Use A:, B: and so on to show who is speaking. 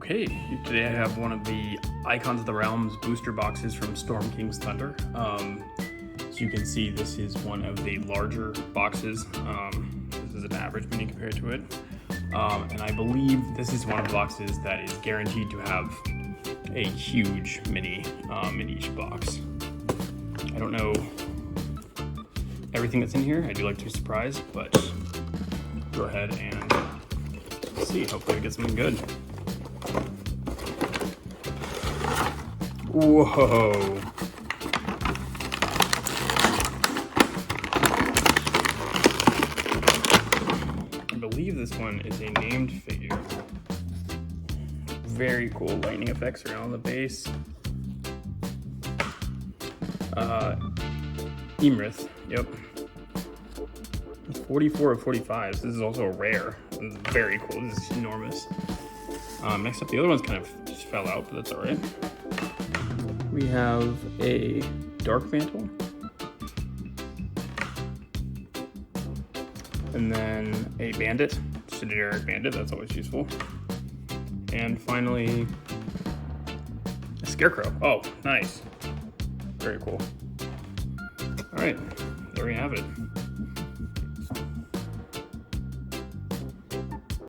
A: Okay, today I have one of the Icons of the Realms booster boxes from Storm King's Thunder. As you can see, this is one of the larger boxes. This is an average mini compared to it. And I believe this is one of the boxes that is guaranteed to have a huge mini in each box. I don't know everything that's in here. I do like to be surprised, but go ahead and see. Hopefully we get something good. Whoa. I believe this one is a named figure. Very cool lightning effects around the base. Emrith, yep. 44 of 45. So this is also a rare. This is very cool. This is enormous. Next up, the other ones kind of just fell out, but that's all right. We have a Dark Mantle, and then a Bandit, just a generic Bandit. That's always useful. And finally, a Scarecrow. Oh, nice. Very cool. All right, there we have it.